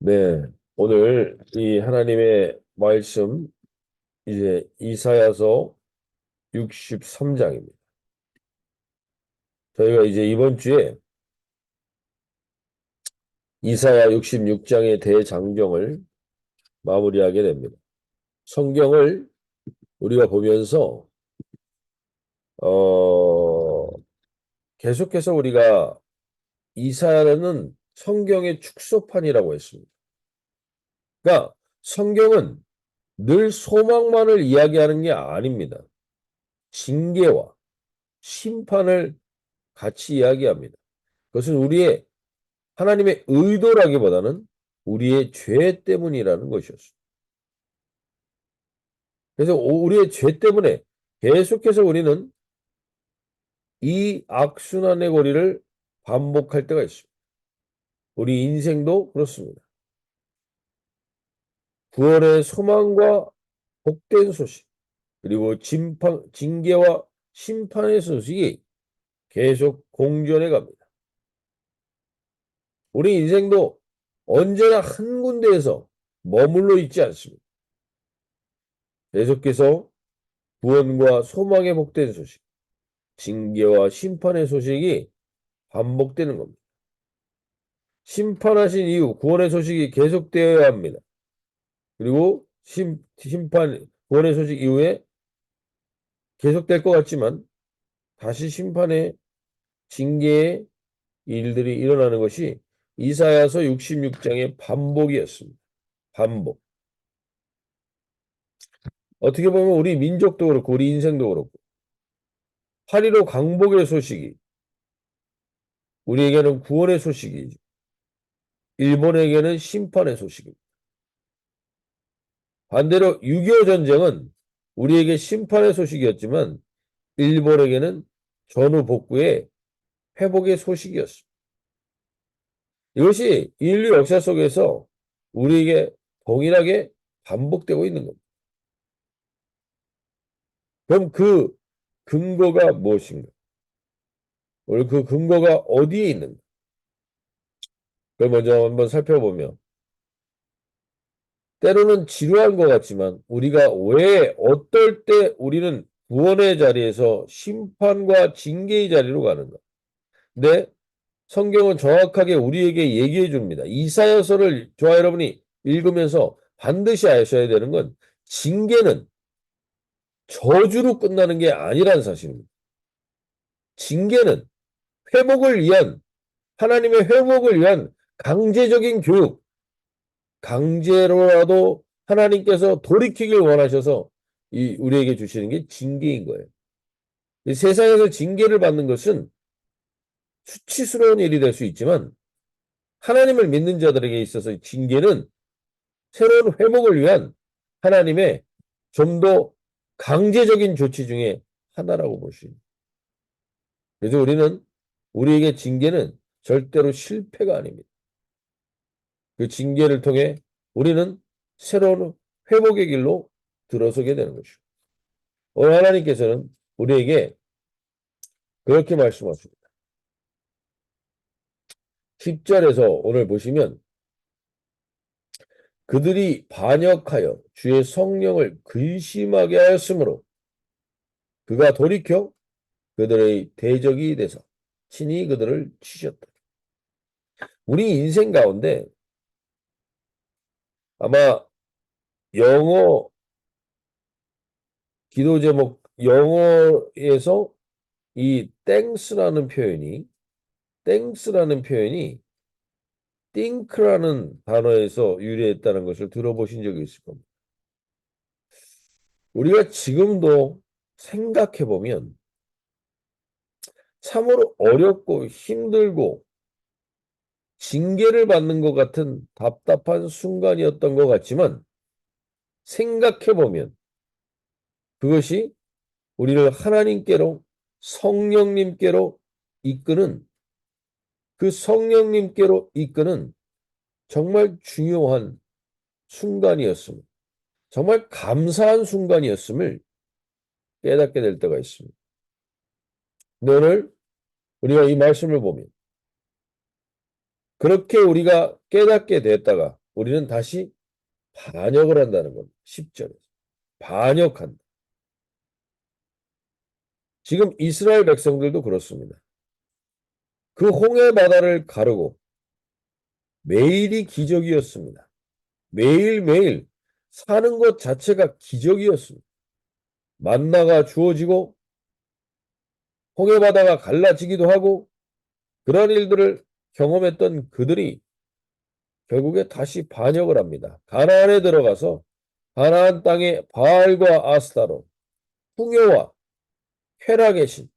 네, 오늘 이 하나님의 말씀 이제 이사야서 63장입니다. 저희가 이제 이번 주에 이사야 66장의 대장정을 마무리하게 됩니다. 성경을 우리가 보면서 어 계속해서 우리가 이사야는 성경의 축소판이라고 했습니다. 그러니까 성경은 늘 소망만을 이야기하는 게 아닙니다. 징계와 심판을 같이 이야기합니다. 그것은 우리의 하나님의 의도라기보다는 우리의 죄 때문이라는 것이었습니다. 그래서 우리의 죄 때문에 계속해서 우리는 이 악순환의 고리를 반복할 때가 있습니다. 우리 인생도 그렇습니다. 구원의 소망과 복된 소식, 그리고 징계와 심판의 소식이 계속 공존해 갑니다. 우리 인생도 언제나 한 군데에서 머물러 있지 않습니다. 계속해서 구원과 소망의 복된 소식, 징계와 심판의 소식이 반복되는 겁니다. 심판하신 이후 구원의 소식이 계속되어야 합니다. 그리고 구원의 소식 이후에 계속될 것 같지만 다시 심판의 징계의 일들이 일어나는 것이 이사야서 66장의 반복이었습니다. 반복. 어떻게 보면 우리 민족도 그렇고 우리 인생도 그렇고 8.15 강복의 소식이 우리에게는 구원의 소식이죠. 일본에게는 심판의 소식입니다. 반대로 6.25 전쟁은 우리에게 심판의 소식이었지만 일본에게는 전후 복구의 회복의 소식이었습니다. 이것이 인류 역사 속에서 우리에게 동일하게 반복되고 있는 겁니다. 그럼 그 근거가 무엇인가? 오늘 그 근거가 어디에 있는가? 그걸 먼저 한번 살펴보면 때로는 지루한 것 같지만 우리가 왜 어떨 때 우리는 구원의 자리에서 심판과 징계의 자리로 가는가? 근데 성경은 정확하게 우리에게 얘기해 줍니다. 이사야서를 저와 여러분이 읽으면서 반드시 아셔야 되는 건 징계는 저주로 끝나는 게 아니라는 사실입니다. 징계는 회복을 위한 하나님의 회복을 위한 강제적인 교육, 강제로라도 하나님께서 돌이키길 원하셔서 우리에게 주시는 게 징계인 거예요. 이 세상에서 징계를 받는 것은 수치스러운 일이 될 수 있지만 하나님을 믿는 자들에게 있어서 징계는 새로운 회복을 위한 하나님의 좀 더 강제적인 조치 중에 하나라고 볼 수 있습니다. 그래서 우리에게 징계는 절대로 실패가 아닙니다. 그 징계를 통해 우리는 새로운 회복의 길로 들어서게 되는 것이죠. 오늘 하나님께서는 우리에게 그렇게 말씀하십니다. 10절에서 오늘 보시면 그들이 반역하여 주의 성령을 근심하게 하였으므로 그가 돌이켜 그들의 대적이 되사 친히 그들을 치셨다. 우리 인생 가운데 아마 영어 기도 제목 영어에서 이 땡스라는 표현이 think라는 단어에서 유래했다는 것을 들어보신 적이 있을 겁니다. 우리가 지금도 생각해 보면 참으로 어렵고 힘들고 징계를 받는 것 같은 답답한 순간이었던 것 같지만 생각해 보면 그것이 우리를 하나님께로 성령님께로 이끄는 그 성령님께로 이끄는 정말 중요한 순간이었습니다. 정말 감사한 순간이었음을 깨닫게 될 때가 있습니다. 근데 오늘 우리가 이 말씀을 보면 그렇게 우리가 깨닫게 됐다가 우리는 다시 반역을 한다는 겁니다. 10절에서. 반역한다. 지금 이스라엘 백성들도 그렇습니다. 그 홍해 바다를 가르고 매일이 기적이었습니다. 매일매일 사는 것 자체가 기적이었습니다. 만나가 주어지고 홍해 바다가 갈라지기도 하고 그런 일들을 경험했던 그들이 결국에 다시 반역을 합니다. 가나안에 들어가서 가나안 땅의 바알과 아스타로 풍요와 쾌락의 신,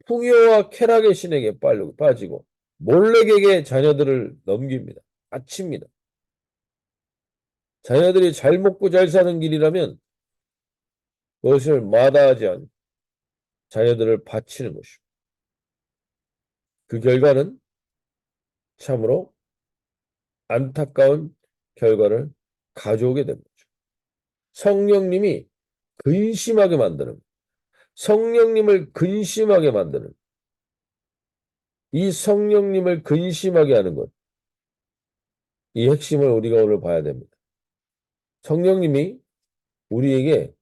풍요와 쾌락의 신에게 빠지고 몰렉에게 자녀들을 넘깁니다. 바칩니다. 자녀들이 잘 먹고 잘 사는 길이라면 그것을 마다하지 않고 자녀들을 바치는 것이고 그 결과는 참으로 안타까운 결과를 가져오게 됩니다. 성령님이 근심하게 만드는 성령님을 근심하게 만드는 이 성령님을 근심하게 하는 것, 이 핵심을 우리가 오늘 봐야 됩니다. 성령님이 우리에게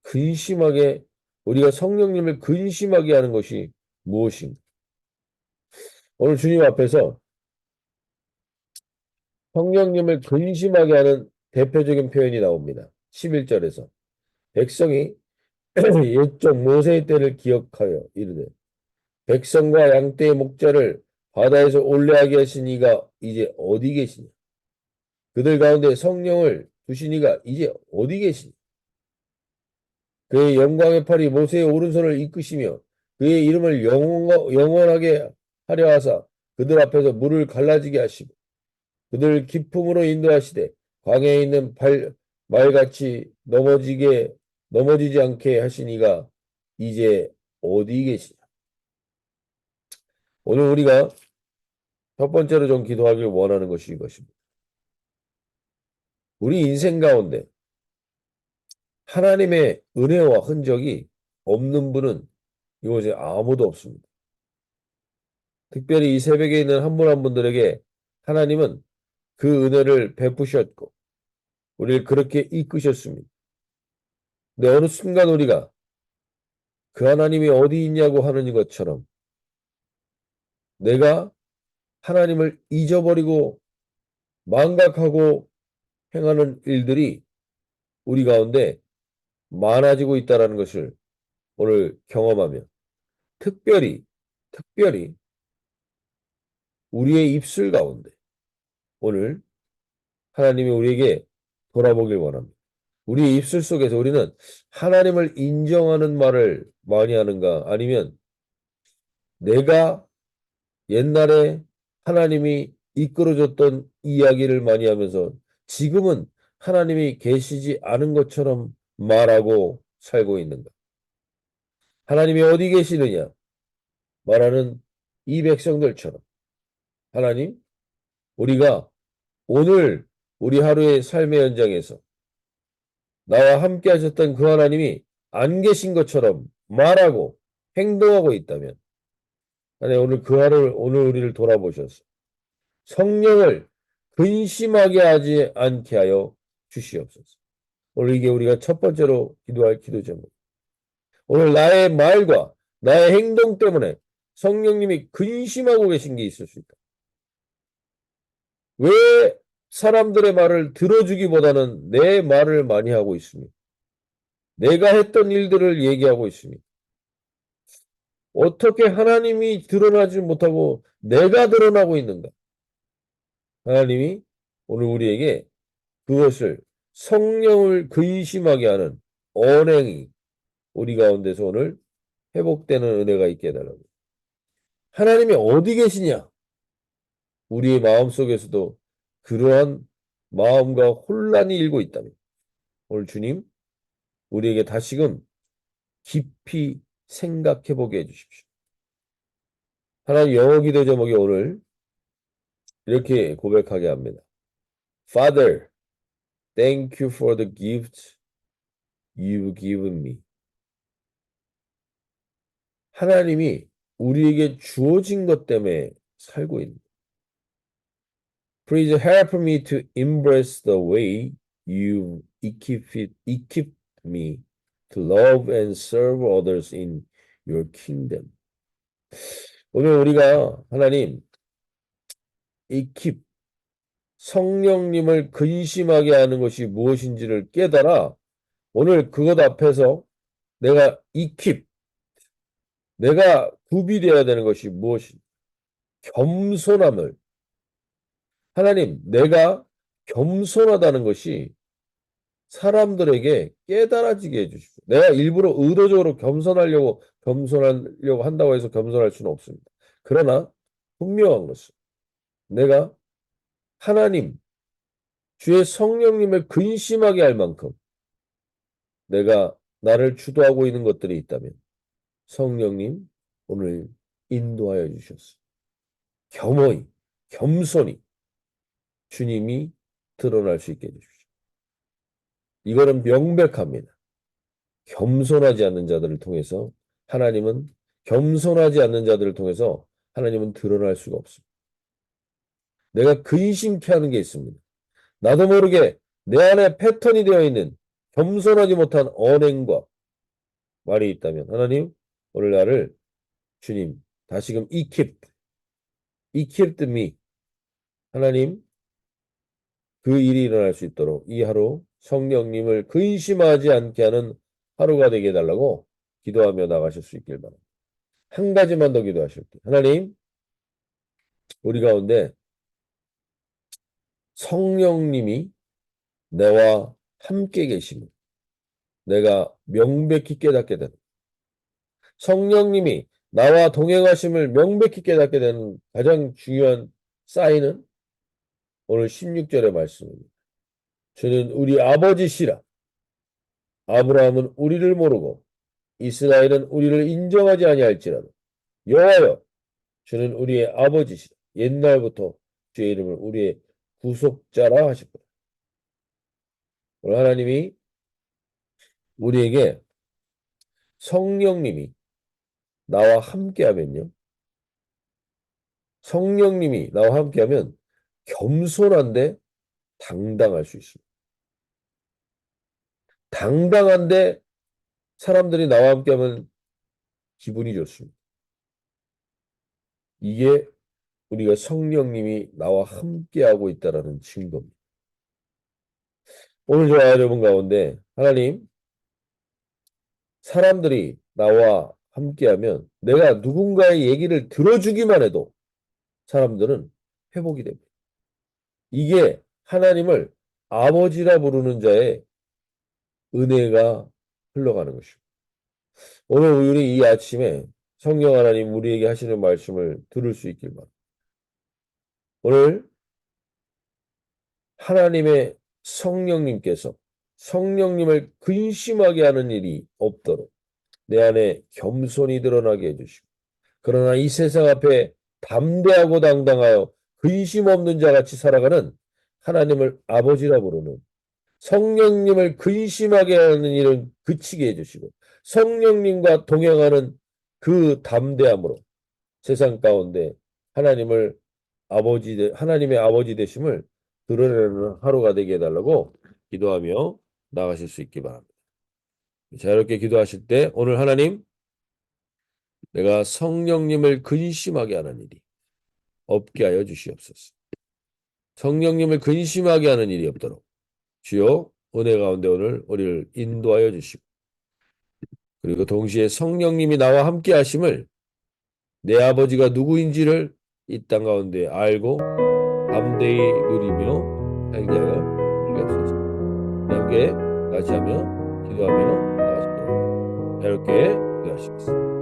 근심하게 우리가 성령님을 근심하게 하는 것이 무엇인가? 오늘 주님 앞에서 성령님을 근심하게 하는 대표적인 표현이 나옵니다. 11절에서 백성이 옛적 모세의 때를 기억하여 이르되 백성과 양떼의 목자를 바다에서 올레하게 하신 이가 이제 어디 계시냐? 그들 가운데 성령을 두신 이가 이제 어디 계시냐? 그의 영광의 팔이 모세의 오른손을 이끄시며 그의 이름을 영원하게 하려 하사 그들 앞에서 물을 갈라지게 하시고 그들 기품으로 인도하시되 광야에 있는 말같이 넘어지지 않게 하신 이가 이제 어디 계시냐? 오늘 우리가 첫 번째로 좀 기도하길 원하는 것이 이것입니다. 우리 인생 가운데 하나님의 은혜와 흔적이 없는 분은 이곳에 아무도 없습니다. 특별히 이 새벽에 있는 한 분 한 분들에게 하나님은 그 은혜를 베푸셨고 우리를 그렇게 이끄셨습니다. 근데 어느 순간 우리가 그 하나님이 어디 있냐고 하는 것처럼 내가 하나님을 잊어버리고 망각하고 행하는 일들이 우리 가운데 많아지고 있다는 것을 오늘 경험하며 특별히 우리의 입술 가운데 오늘 하나님이 우리에게 돌아보길 원합니다. 우리의 입술 속에서 우리는 하나님을 인정하는 말을 많이 하는가 아니면 내가 옛날에 하나님이 이끌어줬던 이야기를 많이 하면서 지금은 하나님이 계시지 않은 것처럼 말하고 살고 있는가? 하나님이 어디 계시느냐? 말하는 이 백성들처럼 하나님, 우리가 오늘 우리 하루의 삶의 현장에서 나와 함께 하셨던 그 하나님이 안 계신 것처럼 말하고 행동하고 있다면 하나님 오늘 그 하루 오늘 우리를 돌아보셔서 성령을 근심하게 하지 않게 하여 주시옵소서. 오늘 이게 우리가 첫 번째로 기도할 기도 제목. 오늘 나의 말과 나의 행동 때문에 성령님이 근심하고 계신 게 있을 수 있다. 왜 사람들의 말을 들어주기보다는 내 말을 많이 하고 있습니까? 내가 했던 일들을 얘기하고 있습니다. 어떻게 하나님이 드러나지 못하고 내가 드러나고 있는가? 하나님이 오늘 우리에게 그것을 성령을 근심하게 하는 언행이 우리 가운데서 오늘 회복되는 은혜가 있게 해달라고. 하나님이 어디 계시냐? 우리의 마음속에서도 그러한 마음과 혼란이 일고 있다면 오늘 주님 우리에게 다시금 깊이 생각해 보게 해주십시오. 하나님 영어 기도 제목이 오늘 이렇게 고백하게 합니다. Father, thank you for the gift you've given me. 하나님이 우리에게 주어진 것 때문에 살고 있는 Please help me to embrace the way you equip me to love and serve others in your kingdom. 오늘 우리가 하나님, equip, 성령님을 근심하게 하는 것이 무엇인지를 깨달아 오늘 그것 앞에서 내가 equip, 내가 구비되어야 되는 것이 무엇인지, 겸손함을, 하나님, 내가 겸손하다는 것이 사람들에게 깨달아지게 해주십시오. 내가 일부러 의도적으로 겸손하려고 한다고 해서 겸손할 수는 없습니다. 그러나 분명한 것은 내가 하나님, 주의 성령님을 근심하게 할 만큼 내가 나를 주도하고 있는 것들이 있다면 성령님 오늘 인도하여 주셨어. 겸허히, 겸손히 주님이 드러날 수 있게 해주십시오. 이거는 명백합니다. 겸손하지 않는 자들을 통해서 하나님은 겸손하지 않는 자들을 통해서 하나님은 드러날 수가 없습니다. 내가 근심케 하는 게 있습니다. 나도 모르게 내 안에 패턴이 되어 있는 겸손하지 못한 언행과 말이 있다면 하나님 오늘 나를 주님 다시금 equipped me 하나님 그 일이 일어날 수 있도록 이 하루 성령님을 근심하지 않게 하는 하루가 되게 해달라고 기도하며 나가실 수 있길 바랍니다. 한 가지만 더 기도하실게요. 하나님 우리 가운데 성령님이 내와 함께 계심을 내가 명백히 깨닫게 되는 성령님이 나와 동행하심을 명백히 깨닫게 되는 가장 중요한 사인은 오늘 16절의 말씀입니다. 주는 우리 아버지시라. 아브라함은 우리를 모르고 이스라엘은 우리를 인정하지 아니할지라도 여호와여 주는 우리의 아버지시라. 옛날부터 주의 이름을 우리의 구속자라 하셨구나. 오늘 하나님이 우리에게 성령님이 나와 함께하면요. 성령님이 나와 함께하면 겸손한데 당당할 수 있습니다. 당당한데 사람들이 나와 함께하면 기분이 좋습니다. 이게 우리가 성령님이 나와 함께하고 있다는 증거입니다. 오늘 저와 여러분 가운데 하나님 사람들이 나와 함께하면 내가 누군가의 얘기를 들어주기만 해도 사람들은 회복이 됩니다. 이게 하나님을 아버지라 부르는 자의 은혜가 흘러가는 것입니다. 오늘 우리 이 아침에 성령 하나님 우리에게 하시는 말씀을 들을 수 있길 바랍니다. 오늘 하나님의 성령님께서 성령님을 근심하게 하는 일이 없도록 내 안에 겸손히 드러나게 해주시고 그러나 이 세상 앞에 담대하고 당당하여 근심 없는 자같이 살아가는 하나님을 아버지라 부르는 성령님을 근심하게 하는 일은 그치게 해주시고 성령님과 동행하는 그 담대함으로 세상 가운데 하나님의 아버지 되심을 드러내는 하루가 되게 해달라고 기도하며 나가실 수 있기 바랍니다. 자, 이렇게 기도하실 때 오늘 하나님 내가 성령님을 근심하게 하는 일이 없게 하여 주시옵소서. 성령님을 근심하게 하는 일이 없도록 주여 은혜 가운데 오늘 우리를 인도하여 주시고 그리고 동시에 성령님이 나와 함께 하심을 내 아버지가 누구인지를 이 땅 가운데 알고 담대히 누리며 살게 하여 주옵소서. 함께 같이 하며 기도하며 나가시도록 이렇게 기도하시겠습니다.